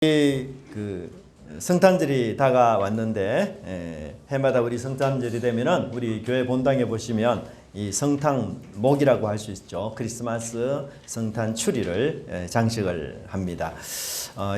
그 성탄절이 다가왔는데 해마다 우리 성탄절이 되면은 우리 교회 본당에 보시면 이 성탄목이라고 할 수 있죠. 크리스마스 성탄 추리를 장식을 합니다.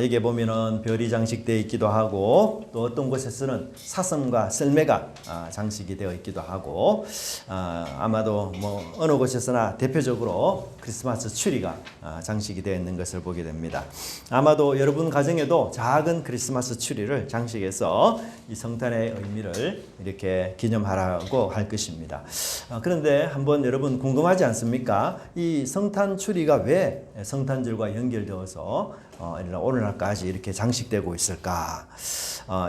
여기에 보면은 별이 장식되어 있기도 하고 또 어떤 곳에서는 사슴과 썰매가 장식이 되어 있기도 하고 아마도 뭐 어느 곳에서나 대표적으로 크리스마스 추리가 장식이 되어 있는 것을 보게 됩니다. 아마도 여러분 가정에도 작은 크리스마스 추리를 장식해서 이 성탄의 의미를 이렇게 기념하라고 할 것입니다. 그런데 한번 여러분 궁금하지 않습니까? 이 성탄 추리가 왜 성탄절과 연결되어서 오늘날까지 이렇게 장식되고 있을까?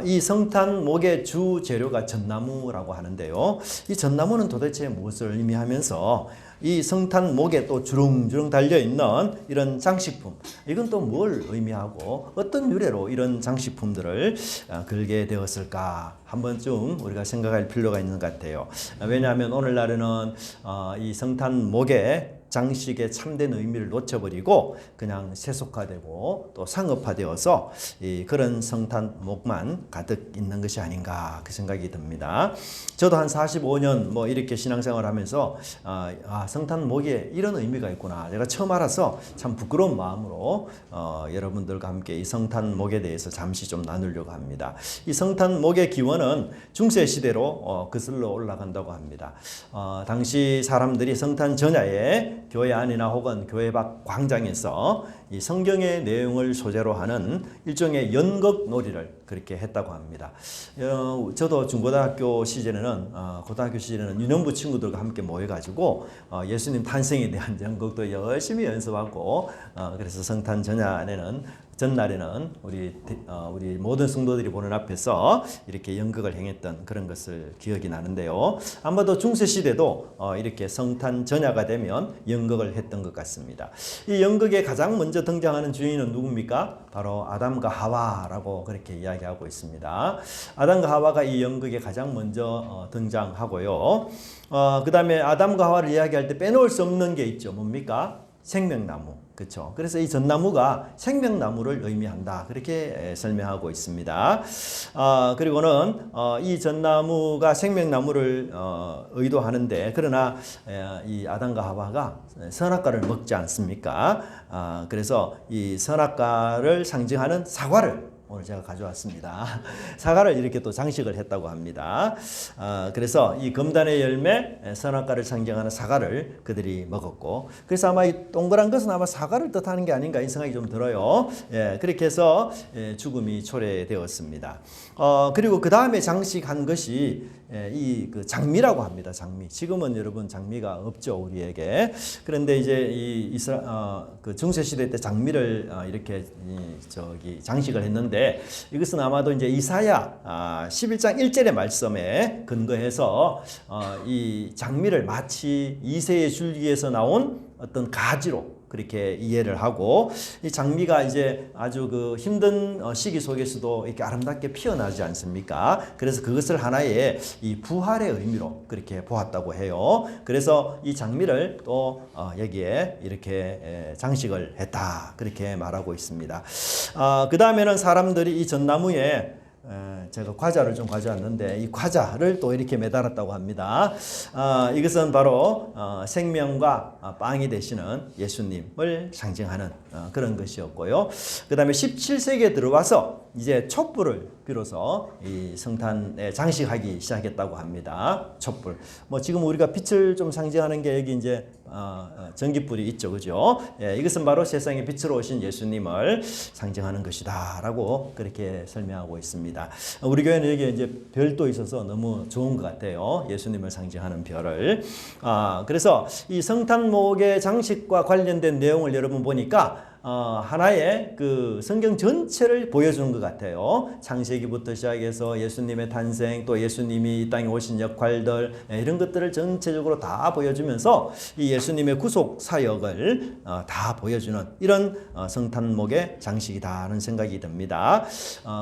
이 성탄목의 주 재료가 전나무라고 하는데요. 이 전나무는 도대체 무엇을 의미하면서 이 성탄목에 또 주렁주렁 달려있는 이런 장식품, 이건 또 뭘 의미하고 어떤 유래로 이런 장식품들을 걸게 되었을까? 한 번쯤 우리가 생각할 필요가 있는 것 같아요. 왜냐하면 오늘날에는 이 성탄목에 장식의 참된 의미를 놓쳐버리고 그냥 세속화되고 또 상업화되어서 그런 성탄목만 가득 있는 것이 아닌가 그 생각이 듭니다. 저도 한 45년 뭐 이렇게 신앙생활을 하면서 성탄목에 이런 의미가 있구나 제가 처음 알아서 참 부끄러운 마음으로 여러분들과 함께 이 성탄목에 대해서 잠시 좀 나누려고 합니다. 이 성탄목의 기원은 중세시대로 거슬러 올라간다고 합니다. 당시 사람들이 성탄 전야에 교회 안이나 혹은 교회 밖 광장에서 이 성경의 내용을 소재로 하는 일종의 연극 놀이를 그렇게 했다고 합니다. 저도 중고등학교 시절에는 고등학교 시절에는 유년부 친구들과 함께 모여가지고 예수님 탄생에 대한 연극도 열심히 연습하고 그래서 성탄 전날에는 우리 모든 성도들이 보는 앞에서 이렇게 연극을 행했던 그런 것을 기억이 나는데요. 아마도 중세 시대도 이렇게 성탄 전야가 되면 연극을 했던 것 같습니다. 이 연극에 가장 먼저 등장하는 주인은 누굽니까? 바로 아담과 하와라고 그렇게 이야기하고 있습니다. 아담과 하와가 이 연극에 가장 먼저 등장하고요. 그 다음에 아담과 하와를 이야기할 때 빼놓을 수 없는 게 있죠. 뭡니까? 생명나무. 그렇죠. 그래서 이 전나무가 생명나무를 의미한다. 그렇게 설명하고 있습니다. 그리고는 이 전나무가 생명나무를 의도하는데 그러나 이 아담과 하와가 선악과를 먹지 않습니까? 그래서 이 선악과를 상징하는 사과를 오늘 제가 가져왔습니다. 사과를 이렇게 또 장식을 했다고 합니다. 그래서 이 금단의 열매, 선악과를 상징하는 사과를 그들이 먹었고, 그래서 아마 이 동그란 것은 아마 사과를 뜻하는 게 아닌가 이 생각이 좀 들어요. 그렇게 해서 죽음이 초래되었습니다. 그리고 그 다음에 장식한 것이 그 장미라고 합니다. 장미. 지금은 여러분 장미가 없죠 우리에게. 그런데 이제 그 중세 시대 때 장미를 이렇게 장식을 했는데 이것은 아마도 이제 이사야 11장 1절의 말씀에 근거해서 이 장미를 마치 이새의 줄기에서 나온 어떤 가지로 그렇게 이해를 하고 이 장미가 이제 아주 그 힘든 시기 속에서도 이렇게 아름답게 피어나지 않습니까? 그래서 그것을 하나의 이 부활의 의미로 그렇게 보았다고 해요. 그래서 이 장미를 또 여기에 이렇게 장식을 했다 그렇게 말하고 있습니다. 그 다음에는 사람들이 이 전나무에 제가 과자를 좀 가져왔는데 이 과자를 또 이렇게 매달았다고 합니다. 이것은 바로 생명과 빵이 되시는 예수님을 상징하는 그런 것이었고요. 그 다음에 17세기에 들어와서 이제 촛불을 비로소 이 성탄에 장식하기 시작했다고 합니다. 촛불. 뭐 지금 우리가 빛을 좀 상징하는 게 여기 이제 전기불이 있죠, 그죠? 이것은 바로 세상의 빛으로 오신 예수님을 상징하는 것이다라고 그렇게 설명하고 있습니다. 우리 교회는 여기 이제 별도 있어서 너무 좋은 것 같아요. 예수님을 상징하는 별을. 그래서 이 성탄목의 장식과 관련된 내용을 여러분 보니까 하나의 그 성경 전체를 보여주는 것 같아요. 창세기부터 시작해서 예수님의 탄생, 또 예수님이 이 땅에 오신 역할들 이런 것들을 전체적으로 다 보여주면서 이 예수님의 구속 사역을 다 보여주는 이런 성탄목의 장식이다 하는 생각이 듭니다.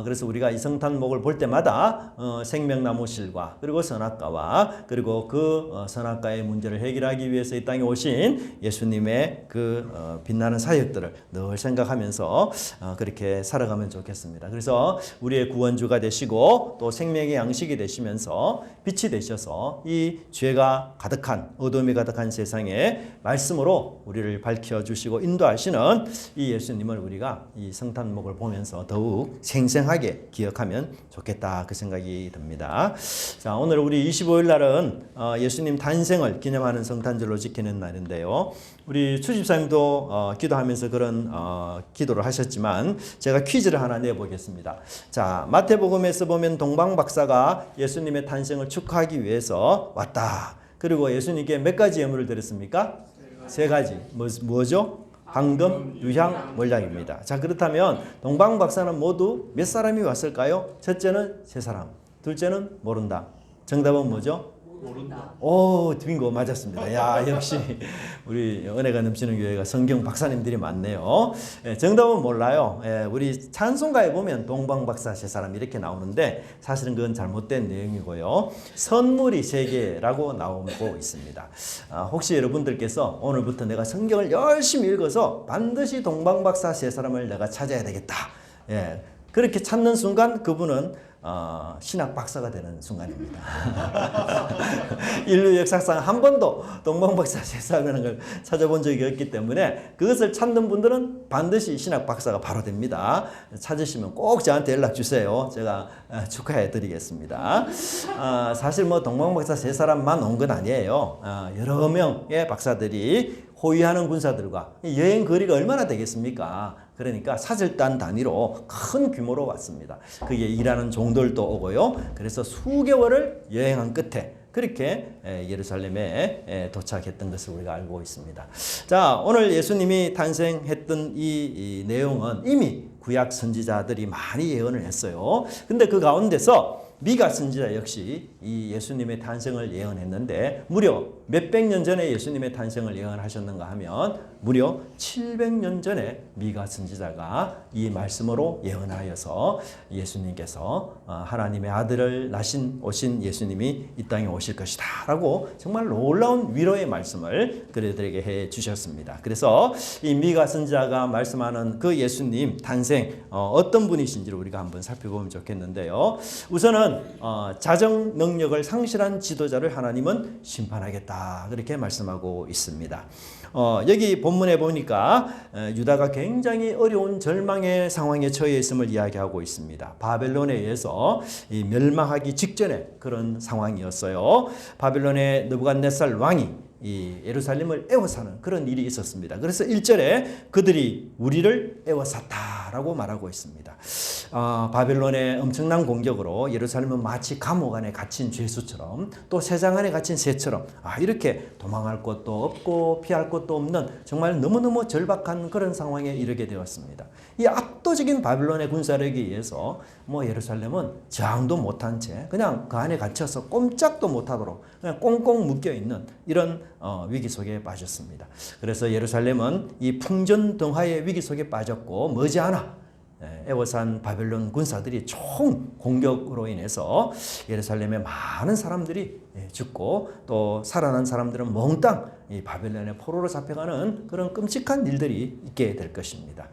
그래서 우리가 이 성탄목을 볼 때마다 생명나무 실과 그리고 선악과와 그리고 그 선악과의 문제를 해결하기 위해서 이 땅에 오신 예수님의 그 빛나는 사역들을 늘 생각하면서 그렇게 살아가면 좋겠습니다. 그래서 우리의 구원주가 되시고 또 생명의 양식이 되시면서 빛이 되셔서 이 죄가 가득한 어둠이 가득한 세상에 말씀으로 우리를 밝혀주시고 인도하시는 이 예수님을 우리가 이 성탄목을 보면서 더욱 생생하게 기억하면 좋겠다 그 생각이 듭니다. 자, 오늘 우리 25일 날은 예수님 탄생을 기념하는 성탄절로 지키는 날인데요. 우리 추집사님도 기도하면서 그런 기도를 하셨지만 제가 퀴즈를 하나 내보겠습니다. 자, 마태복음에서 보면 동방박사가 예수님의 탄생을 축하하기 위해서 왔다. 그리고 예수님께 몇 가지 예물을 드렸습니까? 세 가지. 뭐죠? 황금, 유향, 몰약입니다. 자, 그렇다면 동방박사는 모두 몇 사람이 왔을까요? 첫째는 세 사람, 둘째는 모른다. 정답은 뭐죠? 모른다. 오, 빙고 맞았습니다. 야, 역시 우리 은혜가 넘치는 교회가 성경 박사님들이 많네요. 정답은 몰라요. 우리 찬송가에 보면 동방박사 세 사람 이렇게 나오는데 사실은 그건 잘못된 내용이고요. 선물이 세 개라고 나오고 있습니다. 혹시 여러분들께서 오늘부터 내가 성경을 열심히 읽어서 반드시 동방박사 세 사람을 내가 찾아야 되겠다. 그렇게 찾는 순간 그분은 신학 박사가 되는 순간입니다. 인류 역사상 한 번도 동방박사 세상이라는 걸 찾아본 적이 없기 때문에 그것을 찾는 분들은 반드시 신학 박사가 바로 됩니다. 찾으시면 꼭 저한테 연락 주세요. 제가 축하해 드리겠습니다. 사실 뭐 동방박사 세 사람만 온 건 아니에요. 여러 명의 박사들이 호위하는 군사들과 여행 거리가 얼마나 되겠습니까? 그러니까 사절단 단위로 큰 규모로 왔습니다. 그게 일하는 종들도 오고요. 그래서 수개월을 여행한 끝에 그렇게 예루살렘에 도착했던 것을 우리가 알고 있습니다. 자, 오늘 예수님이 탄생했던 이 내용은 이미 구약 선지자들이 많이 예언을 했어요. 근데 그 가운데서 미가 선지자 역시 이 예수님의 탄생을 예언했는데 무려 몇백 년 전에 예수님의 탄생을 예언하셨는가 하면 무려 700년 전에 미가 선지자가 이 말씀으로 예언하여서 예수님께서 하나님의 아들을 오신 예수님이 이 땅에 오실 것이다 라고 정말 놀라운 위로의 말씀을 그들에게 해 주셨습니다. 그래서 이 미가 선지자가 말씀하는 그 예수님 탄생 어떤 분이신지를 우리가 한번 살펴보면 좋겠는데요. 우선은 자정 능력을 상실한 지도자를 하나님은 심판하겠다 그렇게 말씀하고 있습니다. 여기 본문에 보니까 유다가 굉장히 어려운 절망의 상황에 처해 있음을 이야기하고 있습니다. 바벨론에 의해서 멸망하기 직전의 그런 상황이었어요. 바벨론의 느부갓네살 왕이 이 예루살렘을 애워사는 그런 일이 있었습니다. 그래서 1절에 그들이 우리를 애워쌌다라고 말하고 있습니다. 바벨론의 엄청난 공격으로 예루살렘은 마치 감옥 안에 갇힌 죄수처럼 또 새장 안에 갇힌 새처럼 이렇게 도망할 곳도 없고 피할 곳도 없는 정말 너무너무 절박한 그런 상황에 이르게 되었습니다. 이 압도적인 바벨론의 군사력에 의해서 예루살렘은 저항도 못한 채 그냥 그 안에 갇혀서 꼼짝도 못하도록 그냥 꽁꽁 묶여있는 이런 위기 속에 빠졌습니다. 그래서 예루살렘은 이 풍전등화의 위기 속에 빠졌고 머지않아 애워싼 바벨론 군사들이 총 공격으로 인해서 예루살렘에 많은 사람들이 죽고 또 살아난 사람들은 몽땅 이 바벨론의 포로로 잡혀가는 그런 끔찍한 일들이 있게 될 것입니다.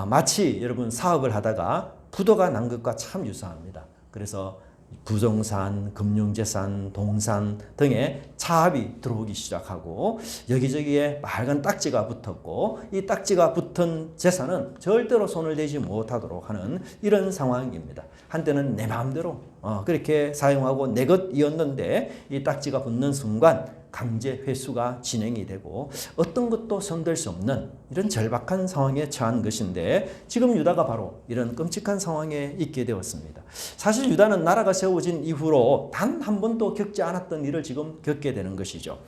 마치 여러분 사업을 하다가 부도가 난 것과 참 유사합니다. 그래서 부동산, 금융재산, 동산 등의 차압이 들어오기 시작하고 여기저기에 빨간 딱지가 붙었고 이 딱지가 붙은 재산은 절대로 손을 대지 못하도록 하는 이런 상황입니다. 한때는 내 마음대로 그렇게 사용하고 내 것이었는데 이 딱지가 붙는 순간 강제 회수가 진행이 되고 어떤 것도 손댈 수 없는 이런 절박한 상황에 처한 것인데 지금 유다가 바로 이런 끔찍한 상황에 있게 되었습니다. 사실 유다는 나라가 세워진 이후로 단 한 번도 겪지 않았던 일을 지금 겪게 되는 것이죠.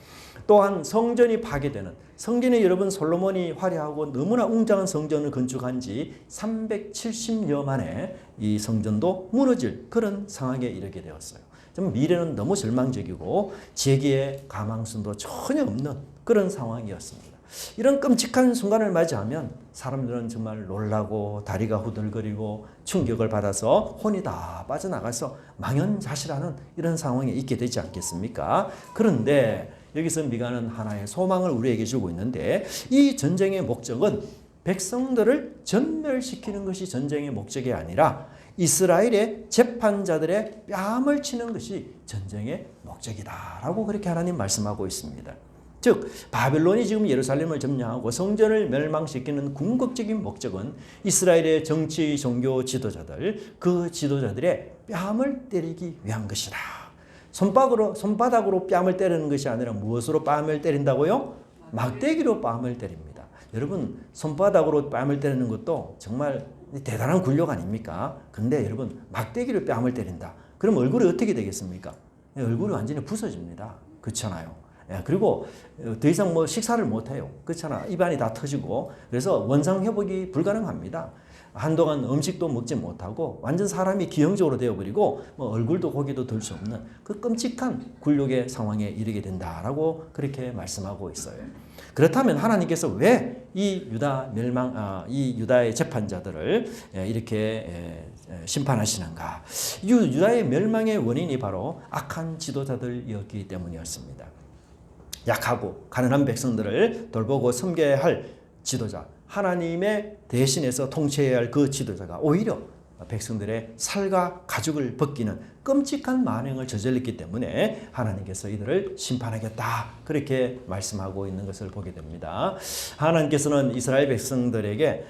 또한 성전이 파괴되는 성전이 여러분 솔로몬이 화려하고 너무나 웅장한 성전을 건축한 지 370여 만에 이 성전도 무너질 그런 상황에 이르게 되었어요. 좀 미래는 너무 절망적이고 재기의 가망성도 전혀 없는 그런 상황이었습니다. 이런 끔찍한 순간을 맞이하면 사람들은 정말 놀라고 다리가 후들거리고 충격을 받아서 혼이 다 빠져나가서 망연자실하는 이런 상황에 있게 되지 않겠습니까? 그런데 여기서 미가는 하나의 소망을 우리에게 주고 있는데 이 전쟁의 목적은 백성들을 전멸시키는 것이 전쟁의 목적이 아니라 이스라엘의 재판자들의 뺨을 치는 것이 전쟁의 목적이다라고 그렇게 하나님 말씀하고 있습니다. 즉 바벨론이 지금 예루살렘을 점령하고 성전을 멸망시키는 궁극적인 목적은 이스라엘의 정치, 종교 지도자들, 그 지도자들의 뺨을 때리기 위한 것이다. 손바닥으로 뺨을 때리는 것이 아니라 무엇으로 뺨을 때린다고요? 막대기로 뺨을 때립니다. 여러분 손바닥으로 뺨을 때리는 것도 정말 대단한 굴욕 아닙니까? 근데 여러분 막대기로 뺨을 때린다. 그럼 얼굴이 어떻게 되겠습니까? 얼굴이 완전히 부서집니다. 그렇잖아요. 그리고 더 이상 뭐 식사를 못해요. 그렇잖아. 입안이 다 터지고 그래서 원상 회복이 불가능합니다. 한동안 음식도 먹지 못하고 완전 사람이 기형적으로 되어버리고 뭐 얼굴도 고기도 들 수 없는 그 끔찍한 굴욕의 상황에 이르게 된다라고 그렇게 말씀하고 있어요. 그렇다면 하나님께서 왜 이 유다의 재판자들을 이렇게 심판하시는가? 유다의 멸망의 원인이 바로 악한 지도자들이었기 때문이었습니다. 약하고 가난한 백성들을 돌보고 섬겨야 할 지도자, 하나님의 대신해서 통치해야 할 그 지도자가 오히려 백성들의 살과 가죽을 벗기는 끔찍한 만행을 저질렀기 때문에 하나님께서 이들을 심판하겠다 그렇게 말씀하고 있는 것을 보게 됩니다. 하나님께서는 이스라엘 백성들에게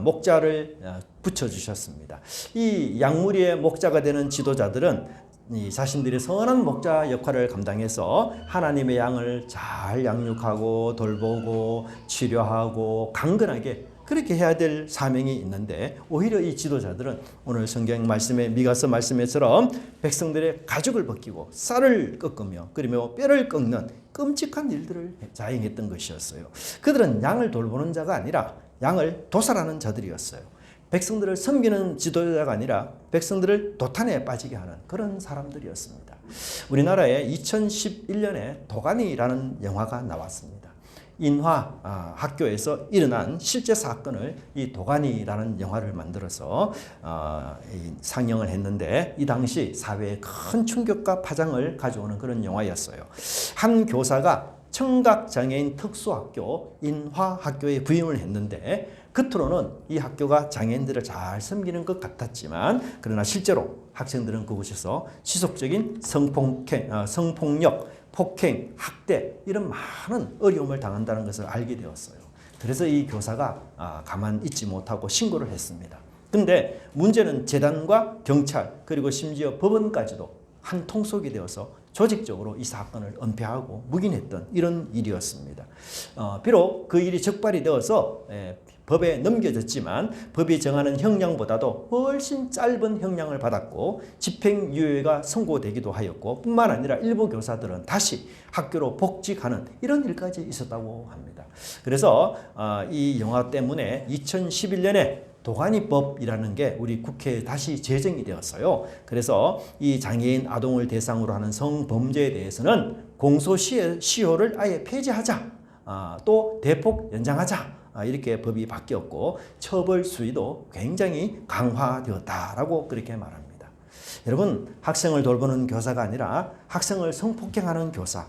목자를 붙여주셨습니다. 이 양무리의 목자가 되는 지도자들은 이 자신들의 선한 목자 역할을 감당해서 하나님의 양을 잘 양육하고 돌보고 치료하고 강건하게 그렇게 해야 될 사명이 있는데 오히려 이 지도자들은 오늘 성경 말씀에 미가서 말씀에처럼 백성들의 가죽을 벗기고 쌀을 꺾으며 그리고 뼈를 꺾는 끔찍한 일들을 자행했던 것이었어요. 그들은 양을 돌보는 자가 아니라 양을 도살하는 자들이었어요. 백성들을 섬기는 지도자가 아니라 백성들을 도탄에 빠지게 하는 그런 사람들이었습니다. 우리나라에 2011년에 도가니라는 영화가 나왔습니다. 인화 학교에서 일어난 실제 사건을 이 도가니라는 영화를 만들어서 상영을 했는데 이 당시 사회에 큰 충격과 파장을 가져오는 그런 영화였어요. 한 교사가 청각장애인 특수학교 인화학교에 부임을 했는데 겉으로는 이 학교가 장애인들을 잘 섬기는 것 같았지만 그러나 실제로 학생들은 그곳에서 지속적인 성폭력, 폭행, 학대 이런 많은 어려움을 당한다는 것을 알게 되었어요. 그래서 이 교사가 가만 있지 못하고 신고를 했습니다. 근데 문제는 재단과 경찰 그리고 심지어 법원까지도 한 통속이 되어서 조직적으로 이 사건을 은폐하고 묵인했던 이런 일이었습니다. 비록 그 일이 적발이 되어서 법에 넘겨졌지만 법이 정하는 형량보다도 훨씬 짧은 형량을 받았고 집행유예가 선고되기도 하였고 뿐만 아니라 일부 교사들은 다시 학교로 복직하는 이런 일까지 있었다고 합니다. 그래서 이 영화 때문에 2011년에 도가니법이라는 게 우리 국회에 다시 제정이 되었어요. 그래서 이 장애인 아동을 대상으로 하는 성범죄에 대해서는 공소시효를 아예 폐지하자. 또 대폭 연장하자. 이렇게 법이 바뀌었고 처벌 수위도 굉장히 강화되었다라고 그렇게 말합니다. 여러분 학생을 돌보는 교사가 아니라 학생을 성폭행하는 교사,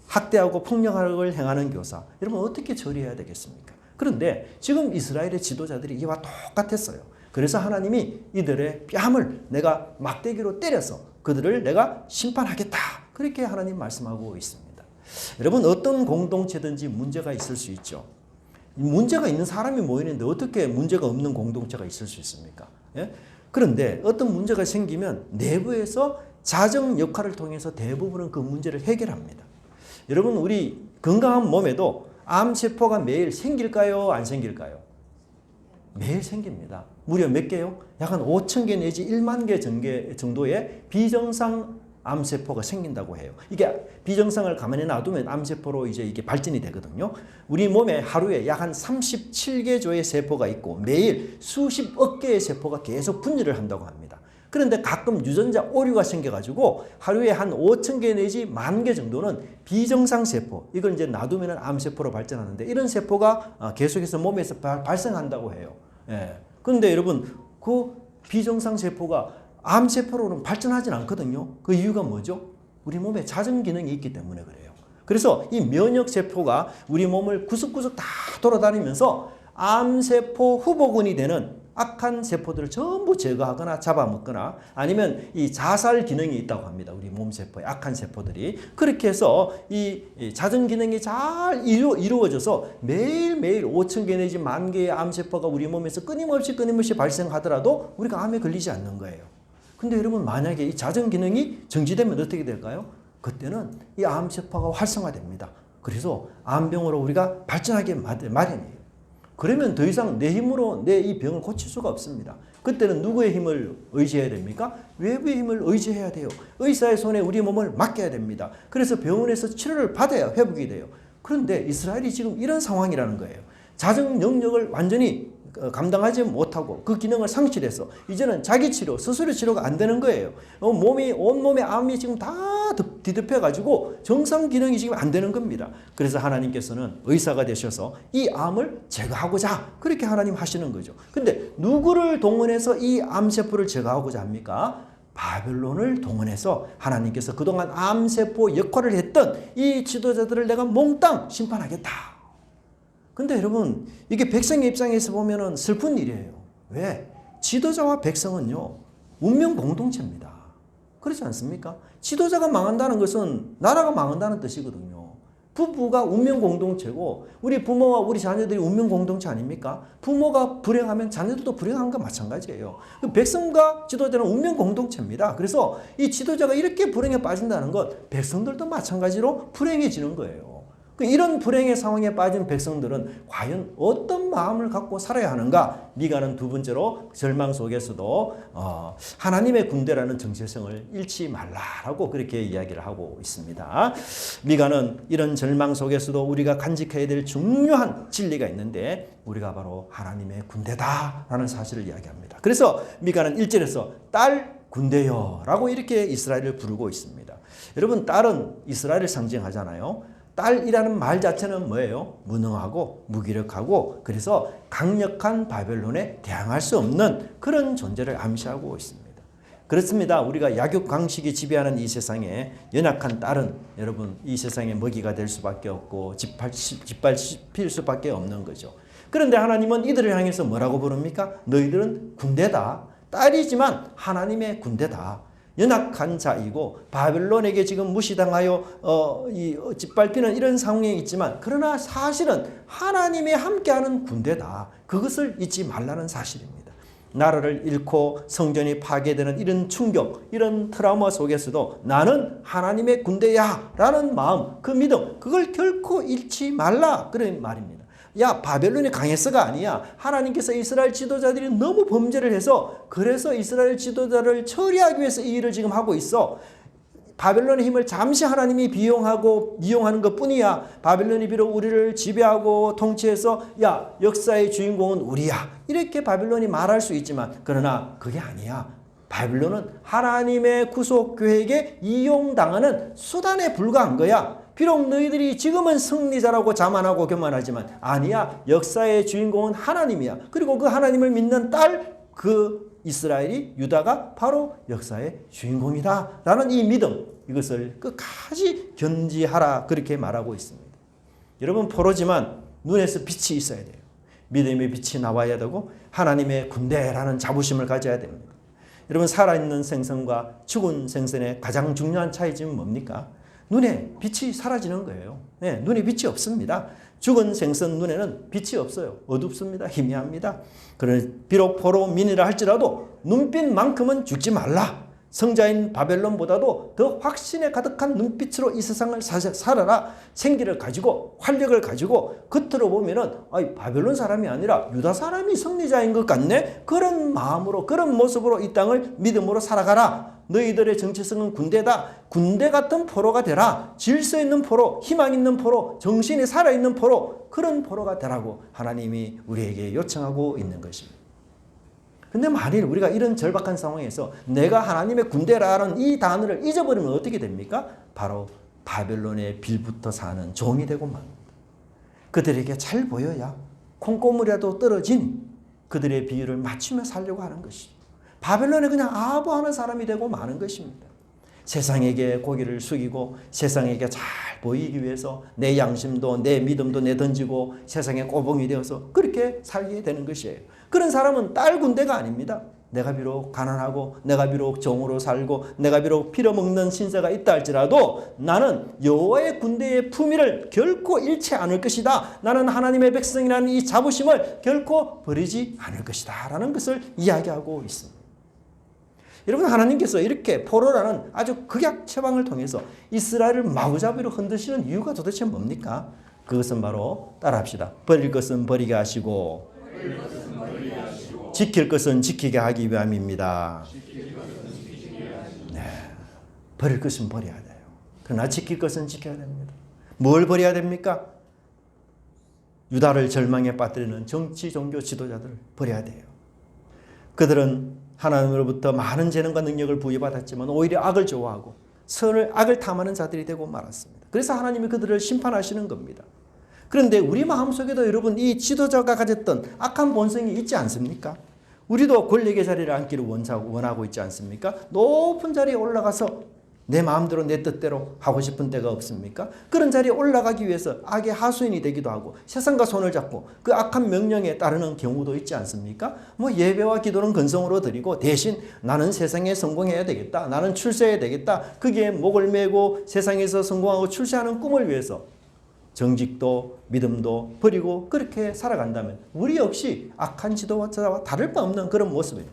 학대하고 폭력을 행하는 교사 여러분 어떻게 처리해야 되겠습니까? 그런데 지금 이스라엘의 지도자들이 이와 똑같았어요. 그래서 하나님이 이들의 뺨을 내가 막대기로 때려서 그들을 내가 심판하겠다. 그렇게 하나님 말씀하고 있습니다. 여러분 어떤 공동체든지 문제가 있을 수 있죠. 문제가 있는 사람이 모이는데 어떻게 문제가 없는 공동체가 있을 수 있습니까? 예? 그런데 어떤 문제가 생기면 내부에서 자정 역할을 통해서 대부분은 그 문제를 해결합니다. 여러분 우리 건강한 몸에도 암세포가 매일 생길까요? 안 생길까요? 매일 생깁니다. 무려 몇 개요? 약 한 5천 개 내지 1만 개 정도의 비정상 암세포가 생긴다고 해요. 이게 비정상을 가만히 놔두면 암세포로 이제 이게 발전이 되거든요. 우리 몸에 하루에 약 한 37개 조의 세포가 있고 매일 수십억 개의 세포가 계속 분열을 한다고 합니다. 그런데 가끔 유전자 오류가 생겨가지고 하루에 한 5천 개 내지 1만 개 정도는 비정상 세포, 이걸 이제 놔두면 암세포로 발전하는데 이런 세포가 계속해서 몸에서 발생한다고 해요. 예. 그런데 여러분 그 비정상 세포가 암세포로는 발전하진 않거든요. 그 이유가 뭐죠? 우리 몸에 자정 기능이 있기 때문에 그래요. 그래서 이 면역세포가 우리 몸을 구석구석 다 돌아다니면서 암세포 후보군이 되는 악한 세포들을 전부 제거하거나 잡아먹거나 아니면 이 자살 기능이 있다고 합니다. 우리 몸세포에 악한 세포들이. 그렇게 해서 이 자정 기능이 잘 이루어져서 매일매일 5천 개 내지 1만 개의 암세포가 우리 몸에서 끊임없이 발생하더라도 우리가 암에 걸리지 않는 거예요. 근데 여러분 만약에 이 자정 기능이 정지되면 어떻게 될까요? 그때는 이 암세포가 활성화됩니다. 그래서 암병으로 우리가 발전하게 마련이에요. 그러면 더 이상 내 힘으로 내 이 병을 고칠 수가 없습니다. 그때는 누구의 힘을 의지해야 됩니까? 외부의 힘을 의지해야 돼요. 의사의 손에 우리 몸을 맡겨야 됩니다. 그래서 병원에서 치료를 받아야 회복이 돼요. 그런데 이스라엘이 지금 이런 상황이라는 거예요. 자정 영역을 완전히 감당하지 못하고 그 기능을 상실해서 이제는 자기 치료, 스스로 치료가 안 되는 거예요. 온몸에 암이 지금 다 뒤덮여가지고 정상 기능이 지금 안 되는 겁니다. 그래서 하나님께서는 의사가 되셔서 이 암을 제거하고자 그렇게 하나님 하시는 거죠. 근데 누구를 동원해서 이 암세포를 제거하고자 합니까? 바벨론을 동원해서 하나님께서 그동안 암세포 역할을 했던 이 지도자들을 내가 몽땅 심판하겠다. 근데 여러분 이게 백성의 입장에서 보면은 슬픈 일이에요. 왜? 지도자와 백성은요 운명 공동체입니다. 그렇지 않습니까? 지도자가 망한다는 것은 나라가 망한다는 뜻이거든요. 부부가 운명 공동체고 우리 부모와 우리 자녀들이 운명 공동체 아닙니까? 부모가 불행하면 자녀들도 불행한 거 마찬가지예요. 백성과 지도자는 운명 공동체입니다. 그래서 이 지도자가 이렇게 불행에 빠진다는 것 백성들도 마찬가지로 불행해지는 거예요. 이런 불행의 상황에 빠진 백성들은 과연 어떤 마음을 갖고 살아야 하는가? 미가는 두 번째로 절망 속에서도 하나님의 군대라는 정체성을 잃지 말라라고 그렇게 이야기를 하고 있습니다. 미가는 이런 절망 속에서도 우리가 간직해야 될 중요한 진리가 있는데 우리가 바로 하나님의 군대다라는 사실을 이야기합니다. 그래서 미가는 1절에서 딸 군대여 라고 이렇게 이스라엘을 부르고 있습니다. 여러분 딸은 이스라엘을 상징하잖아요. 딸이라는 말 자체는 뭐예요? 무능하고 무기력하고 그래서 강력한 바벨론에 대항할 수 없는 그런 존재를 암시하고 있습니다. 그렇습니다. 우리가 약육강식이 지배하는 이 세상에 연약한 딸은 여러분 이 세상의 먹이가 될 수밖에 없고 짓밟힐 수밖에 없는 거죠. 그런데 하나님은 이들을 향해서 뭐라고 부릅니까? 너희들은 군대다. 딸이지만 하나님의 군대다. 연약한 자이고 바벨론에게 지금 무시당하여 짓밟히는 이런 상황에 있지만 그러나 사실은 하나님이 함께하는 군대다. 그것을 잊지 말라는 사실입니다. 나라를 잃고 성전이 파괴되는 이런 충격, 이런 트라우마 속에서도 나는 하나님의 군대야 라는 마음, 그 믿음, 그걸 결코 잃지 말라 그런 말입니다. 야 바벨론이 강해서가 아니야. 하나님께서 이스라엘 지도자들이 너무 범죄를 해서 그래서 이스라엘 지도자를 처리하기 위해서 이 일을 지금 하고 있어. 바벨론의 힘을 잠시 하나님이 이용하는 것뿐이야. 바벨론이 비록 우리를 지배하고 통치해서 야 역사의 주인공은 우리야. 이렇게 바벨론이 말할 수 있지만 그러나 그게 아니야. 바벨론은 하나님의 구속교회에게 이용당하는 수단에 불과한 거야. 비록 너희들이 지금은 승리자라고 자만하고 교만하지만 아니야. 역사의 주인공은 하나님이야. 그리고 그 하나님을 믿는 딸 그 이스라엘이 유다가 바로 역사의 주인공이다 라는 이 믿음 이것을 끝까지 견지하라 그렇게 말하고 있습니다. 여러분 포로지만 눈에서 빛이 있어야 돼요. 믿음의 빛이 나와야 되고 하나님의 군대라는 자부심을 가져야 됩니다. 여러분 살아있는 생선과 죽은 생선의 가장 중요한 차이점은 뭡니까? 눈에 빛이 사라지는 거예요. 네, 눈에 빛이 없습니다. 죽은 생선 눈에는 빛이 없어요. 어둡습니다. 희미합니다. 비록 포로민이라 할지라도 눈빛만큼은 죽지 말라. 성자인 바벨론보다도 더 확신에 가득한 눈빛으로 이 세상을 살아라. 생기를 가지고 활력을 가지고 겉으로 보면은 바벨론 사람이 아니라 유다 사람이 승리자인 것 같네. 그런 마음으로 그런 모습으로 이 땅을 믿음으로 살아가라. 너희들의 정체성은 군대다. 군대 같은 포로가 되라. 질서 있는 포로, 희망 있는 포로, 정신이 살아있는 포로, 그런 포로가 되라고 하나님이 우리에게 요청하고 있는 것입니다. 근데 만일 우리가 이런 절박한 상황에서 내가 하나님의 군대라는 이 단어를 잊어버리면 어떻게 됩니까? 바로 바벨론의 빌부터 사는 종이 되고 맙니다. 그들에게 잘 보여야 콩고물이라도 떨어진 그들의 비유를 맞추며 살려고 하는 것이죠. 바벨론에 그냥 아부하는 사람이 되고 마는 것입니다. 세상에게 고개를 숙이고 세상에게 잘 보이기 위해서 내 양심도 내 믿음도 내던지고 세상에 꼬봉이 되어서 그렇게 살게 되는 것이에요. 그런 사람은 딸 군대가 아닙니다. 내가 비록 가난하고 내가 비록 정으로 살고 내가 비록 빌어먹는 신세가 있다 할지라도 나는 여호와의 군대의 품위를 결코 잃지 않을 것이다. 나는 하나님의 백성이라는 이 자부심을 결코 버리지 않을 것이다 라는 것을 이야기하고 있습니다. 여러분, 하나님께서 이렇게 포로라는 아주 극약 처방을 통해서 이스라엘을 마구잡이로 흔드시는 이유가 도대체 뭡니까? 그것은 바로 따라합시다. 버릴 것은 버리게 하시고 지킬 것은 지키게 하기 위함입니다. 네. 버릴 것은 버려야 돼요. 그러나 지킬 것은 지켜야 됩니다. 뭘 버려야 됩니까? 유다를 절망에 빠뜨리는 정치, 종교 지도자들을 버려야 돼요. 그들은 하나님으로부터 많은 재능과 능력을 부여받았지만 오히려 악을 좋아하고 악을 탐하는 자들이 되고 말았습니다. 그래서 하나님이 그들을 심판하시는 겁니다. 그런데 우리 마음속에도 여러분 이 지도자가 가졌던 악한 본성이 있지 않습니까? 우리도 권력의 자리를 앉기를 원하고 있지 않습니까? 높은 자리에 올라가서 내 마음대로 내 뜻대로 하고 싶은 때가 없습니까? 그런 자리에 올라가기 위해서 악의 하수인이 되기도 하고 세상과 손을 잡고 그 악한 명령에 따르는 경우도 있지 않습니까? 예배와 기도는 근성으로 드리고 대신 나는 세상에 성공해야 되겠다. 나는 출세해야 되겠다. 거기에 목을 메고 세상에서 성공하고 출세하는 꿈을 위해서 정직도 믿음도 버리고 그렇게 살아간다면 우리 역시 악한 지도자와 다를 바 없는 그런 모습입니다.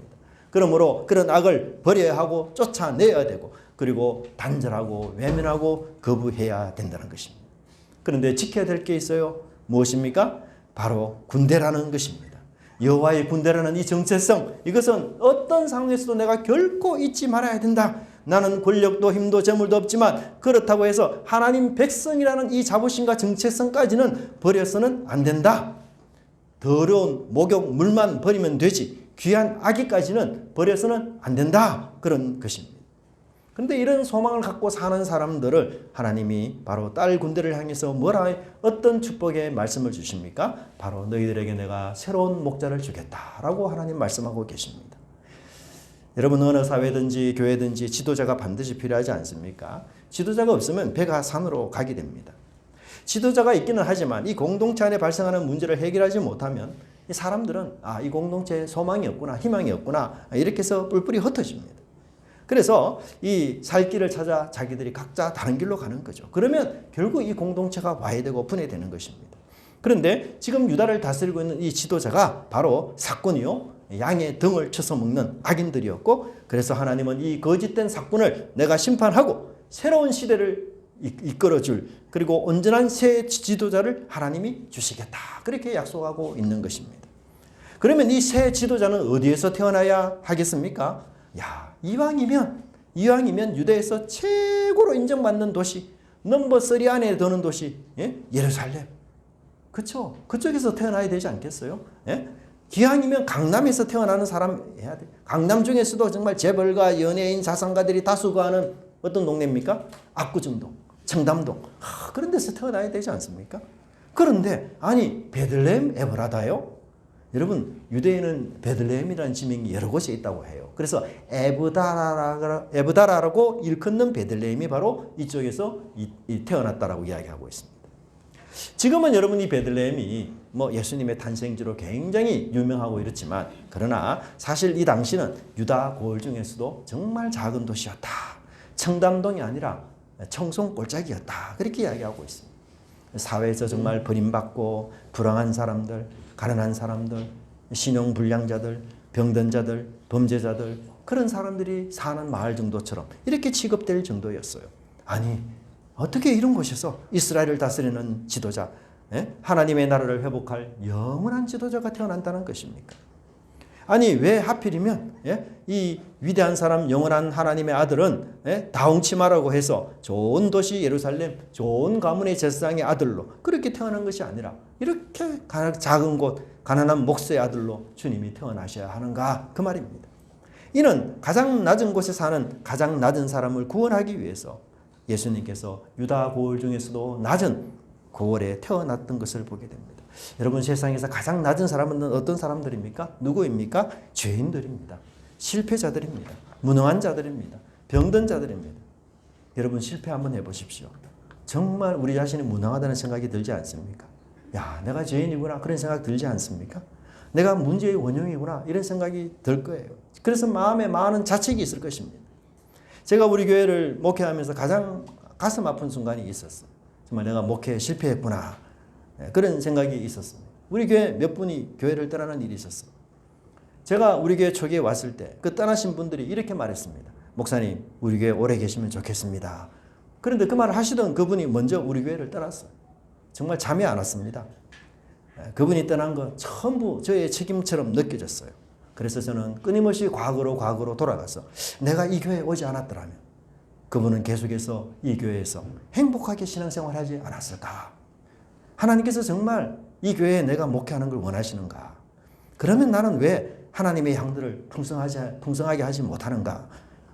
그러므로 그런 악을 버려야 하고 쫓아내야 되고 그리고 단절하고 외면하고 거부해야 된다는 것입니다. 그런데 지켜야 될 게 있어요. 무엇입니까? 바로 군대라는 것입니다. 여호와의 군대라는 이 정체성, 이것은 어떤 상황에서도 내가 결코 잊지 말아야 된다. 나는 권력도 힘도 재물도 없지만 그렇다고 해서 하나님 백성이라는 이 자부심과 정체성까지는 버려서는 안 된다. 더러운 목욕 물만 버리면 되지 귀한 아기까지는 버려서는 안 된다. 그런 것입니다. 그런데 이런 소망을 갖고 사는 사람들을 하나님이 바로 딸 군대를 향해서 어떤 축복의 말씀을 주십니까? 바로 너희들에게 내가 새로운 목자를 주겠다라고 하나님 말씀하고 계십니다. 여러분, 어느 사회든지 교회든지 지도자가 반드시 필요하지 않습니까? 지도자가 없으면 배가 산으로 가게 됩니다. 지도자가 있기는 하지만 이 공동체 안에 발생하는 문제를 해결하지 못하면 이 사람들은 이 공동체에 소망이 없구나, 희망이 없구나 이렇게 해서 뿔뿔이 흩어집니다. 그래서 이 살 길을 찾아 자기들이 각자 다른 길로 가는 거죠. 그러면 결국 이 공동체가 와해되고 분해되는 것입니다. 그런데 지금 유다를 다스리고 있는 이 지도자가 바로 사꾼이요, 양의 등을 쳐서 먹는 악인들이었고, 그래서 하나님은 이 거짓된 사꾼을 내가 심판하고 새로운 시대를 이끌어줄, 그리고 온전한 새 지도자를 하나님이 주시겠다, 그렇게 약속하고 있는 것입니다. 그러면 이 새 지도자는 어디에서 태어나야 하겠습니까? 이왕이면 유대에서 최고로 인정받는 도시, 넘버 3 안에 드는 도시, 예루살렘. 그렇죠? 그쪽에서 태어나야 되지 않겠어요? 기왕이면 강남에서 태어나는 사람 해야 돼. 강남 중에서도 정말 재벌가, 연예인, 자산가들이 다수 거하는 어떤 동네입니까? 압구정동, 청담동. 그런 데서 태어나야 되지 않습니까? 그런데 베들레헴 에브라다요? 여러분, 유대인은 베들레헴이라는 지명이 여러 곳에 있다고 해요. 그래서 에브다라라고 일컫는 베들레헴이 바로 이쪽에서 태어났다라고 이야기하고 있습니다. 지금은 여러분 이 베들레헴이 예수님의 탄생지로 굉장히 유명하고 이렇지만, 그러나 사실 이 당시는 유다 고을 중에서도 정말 작은 도시였다. 청담동이 아니라 청송 꼴짝이었다. 그렇게 이야기하고 있습니다. 사회에서 정말 버림받고 불황한 사람들, 가난한 사람들, 신용불량자들, 병든 자들, 범죄자들, 그런 사람들이 사는 마을 정도처럼 이렇게 취급될 정도였어요. 어떻게 이런 곳에서 이스라엘을 다스리는 지도자, 하나님의 나라를 회복할 영원한 지도자가 태어난다는 것입니까? 왜 하필이면 이 위대한 사람, 영원한 하나님의 아들은 다홍치마라고 해서 좋은 도시 예루살렘, 좋은 가문의 제사장의 아들로 그렇게 태어난 것이 아니라 이렇게 작은 곳, 가난한 목수의 아들로 주님이 태어나셔야 하는가, 그 말입니다. 이는 가장 낮은 곳에 사는 가장 낮은 사람을 구원하기 위해서 예수님께서 유다 고을 중에서도 낮은 고을에 태어났던 것을 보게 됩니다. 여러분, 세상에서 가장 낮은 사람은 어떤 사람들입니까? 누구입니까? 죄인들입니다. 실패자들입니다. 무능한 자들입니다. 병든 자들입니다. 여러분 실패 한번 해보십시오. 정말 우리 자신이 무능하다는 생각이 들지 않습니까? 야, 내가 죄인이구나 그런 생각 들지 않습니까? 내가 문제의 원흉이구나 이런 생각이 들 거예요. 그래서 마음에 많은 자책이 있을 것입니다. 제가 우리 교회를 목회하면서 가장 가슴 아픈 순간이 있었어요. 정말 내가 목회에 실패했구나 그런 생각이 있었습니다. 우리 교회 몇 분이 교회를 떠나는 일이 있었어요. 제가 우리 교회 초기에 왔을 때 그 떠나신 분들이 이렇게 말했습니다. 목사님, 우리 교회 오래 계시면 좋겠습니다. 그런데 그 말을 하시던 그분이 먼저 우리 교회를 떠났어요. 정말 잠이 안 왔습니다. 그분이 떠난 거 전부 저의 책임처럼 느껴졌어요. 그래서 저는 끊임없이 과거로 돌아가서 내가 이 교회에 오지 않았더라면 그분은 계속해서 이 교회에서 행복하게 신앙생활 하지 않았을까? 하나님께서 정말 이 교회에 내가 목회하는 걸 원하시는가? 그러면 나는 왜 하나님의 양들을 풍성하게 하지 못하는가?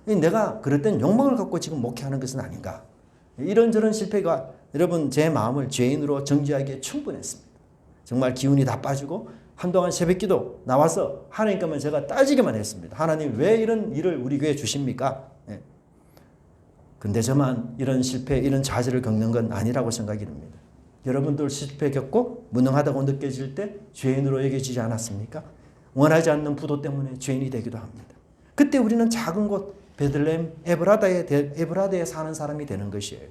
내가 그랬던 욕망을 갖고 지금 목회하는 것은 아닌가? 이런저런 실패가 여러분 제 마음을 죄인으로 정죄하기에 충분했습니다. 정말 기운이 다 빠지고 한동안 새벽기도 나와서 하나님께만 제가 따지기만 했습니다. 하나님 왜 이런 일을 우리 교회에 주십니까? 근데 저만 이런 실패, 이런 좌절을 겪는 건 아니라고 생각이 듭니다. 여러분들 실패 겪고 무능하다고 느껴질 때 죄인으로 여겨지지 않았습니까? 원하지 않는 부도 때문에 죄인이 되기도 합니다. 그때 우리는 작은 곳 베들레헴 에브라다에 사는 사람이 되는 것이에요.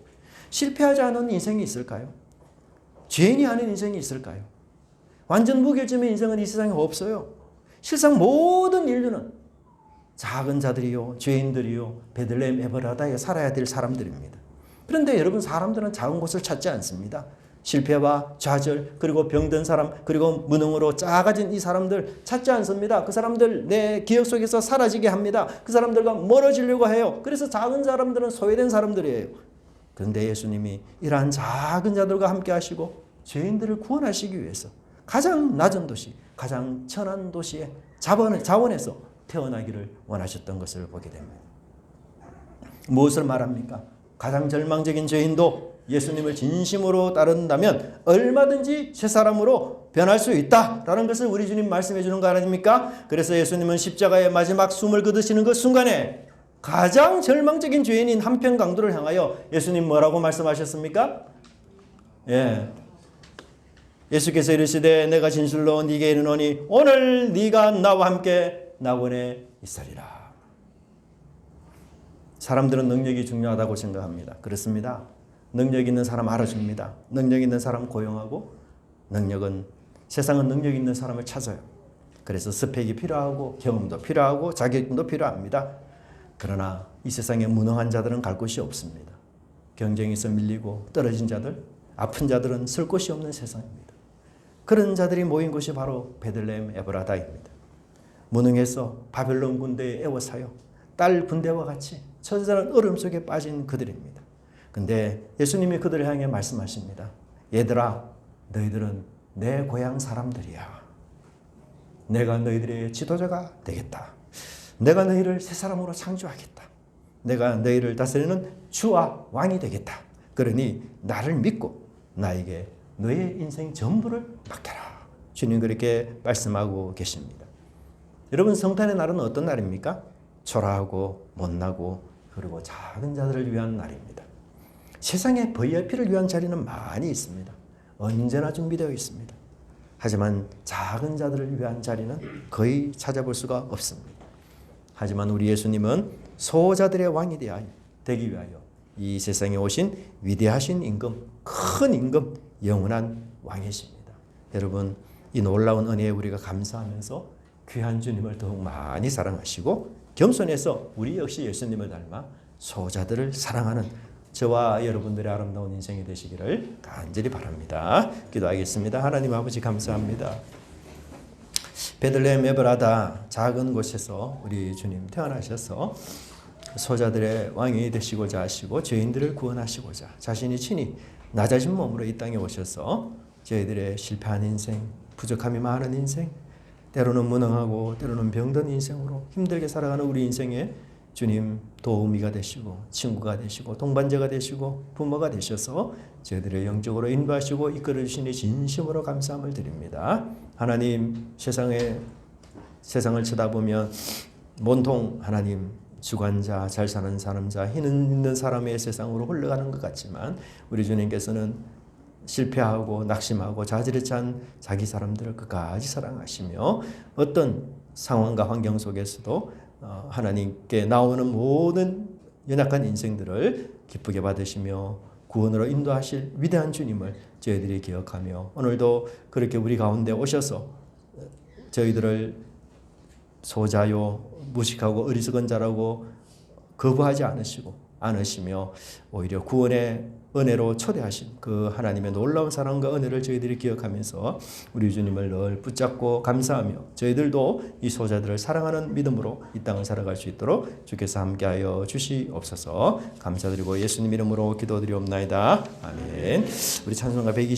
실패하지 않은 인생이 있을까요? 죄인이 아닌 인생이 있을까요? 완전 무결점의 인생은 이 세상에 없어요. 실상 모든 인류는 작은 자들이요, 죄인들이요, 베들레헴 에브라다에 살아야 될 사람들입니다. 그런데 여러분 사람들은 작은 곳을 찾지 않습니다. 실패와 좌절 그리고 병든 사람 그리고 무능으로 작아진 이 사람들 찾지 않습니다. 그 사람들 내 기억 속에서 사라지게 합니다. 그 사람들과 멀어지려고 해요. 그래서 작은 사람들은 소외된 사람들이에요. 그런데 예수님이 이러한 작은 자들과 함께 하시고 죄인들을 구원하시기 위해서 가장 낮은 도시, 가장 천한 도시의 자원에서 태어나기를 원하셨던 것을 보게 됩니다. 무엇을 말합니까? 가장 절망적인 죄인도 예수님을 진심으로 따른다면 얼마든지 새 사람으로 변할 수 있다라는 것을 우리 주님 말씀해 주는 거 아닙니까? 그래서 예수님은 십자가의 마지막 숨을 거두시는 그 순간에 가장 절망적인 죄인인 한편 강도를 향하여 예수님 뭐라고 말씀하셨습니까? 예수께서 이르시되 내가 진실로 네게 이르노니 오늘 네가 나와 함께 낙원에 있으리라. 사람들은 능력이 중요하다고 생각합니다. 그렇습니다. 능력 있는 사람 알아줍니다. 능력 있는 사람 고용하고 세상은 능력 있는 사람을 찾아요. 그래서 스펙이 필요하고 경험도 필요하고 자격증도 필요합니다. 그러나 이 세상에 무능한 자들은 갈 곳이 없습니다. 경쟁에서 밀리고 떨어진 자들, 아픈 자들은 쓸 곳이 없는 세상입니다. 그런 자들이 모인 곳이 바로 베들레헴 에브라다입니다. 무능해서 바벨론 군대에 애워사요. 딸 군대와 같이 처자는 얼음 속에 빠진 그들입니다. 근데 예수님이 그들을 향해 말씀하십니다. 얘들아, 너희들은 내 고향 사람들이야. 내가 너희들의 지도자가 되겠다. 내가 너희를 새 사람으로 창조하겠다. 내가 너희를 다스리는 주와 왕이 되겠다. 그러니 나를 믿고 나에게 너의 인생 전부를 맡겨라. 주님 그렇게 말씀하고 계십니다. 여러분 성탄의 날은 어떤 날입니까? 초라하고 못나고 그리고 작은 자들을 위한 날입니다. 세상에 VIP를 위한 자리는 많이 있습니다. 언제나 준비되어 있습니다. 하지만 작은 자들을 위한 자리는 거의 찾아볼 수가 없습니다. 하지만 우리 예수님은 소자들의 왕이 되기 위하여 이 세상에 오신 위대하신 임금, 큰 임금, 영원한 왕이십니다. 여러분 이 놀라운 은혜에 우리가 감사하면서 귀한 주님을 더욱 많이 사랑하시고 겸손해서 우리 역시 예수님을 닮아 소자들을 사랑하는 저와 여러분들의 아름다운 인생이 되시기를 간절히 바랍니다. 기도하겠습니다. 하나님 아버지 감사합니다. 베들레헴 에브라다 작은 곳에서 우리 주님 태어나셔서 소자들의 왕이 되시고자 하시고 죄인들을 구원하시고자 자신이 친히 낮아진 몸으로 이 땅에 오셔서 저희들의 실패한 인생, 부족함이 많은 인생, 때로는 무능하고 때로는 병든 인생으로 힘들게 살아가는 우리 인생에 주님 도우미가 되시고 친구가 되시고 동반자가 되시고 부모가 되셔서 저희들을 영적으로 인도하시고 이끌어 주시니 진심으로 감사함을 드립니다. 하나님 세상을 쳐다보면 온통 하나님 주관자, 잘 사는 사람자, 힘 있는 사람의 세상으로 흘러가는 것 같지만 우리 주님께서는 실패하고 낙심하고 자질에 찬 자기 사람들을 끝까지 사랑하시며 어떤 상황과 환경 속에서도 하나님께 나오는 모든 연약한 인생들을 기쁘게 받으시며 구원으로 인도하실 위대한 주님을 저희들이 기억하며 오늘도 그렇게 우리 가운데 오셔서 저희들을 소자요 무식하고 어리석은 자라고 거부하지 않으시며 오히려 구원의 은혜로 초대하신 그 하나님의 놀라운 사랑과 은혜를 저희들이 기억하면서 우리 주님을 늘 붙잡고 감사하며 저희들도 이 소자들을 사랑하는 믿음으로 이 땅을 살아갈 수 있도록 주께서 함께하여 주시옵소서. 감사드리고 예수님 이름으로 기도드리옵나이다. 아멘. 우리 찬송가 120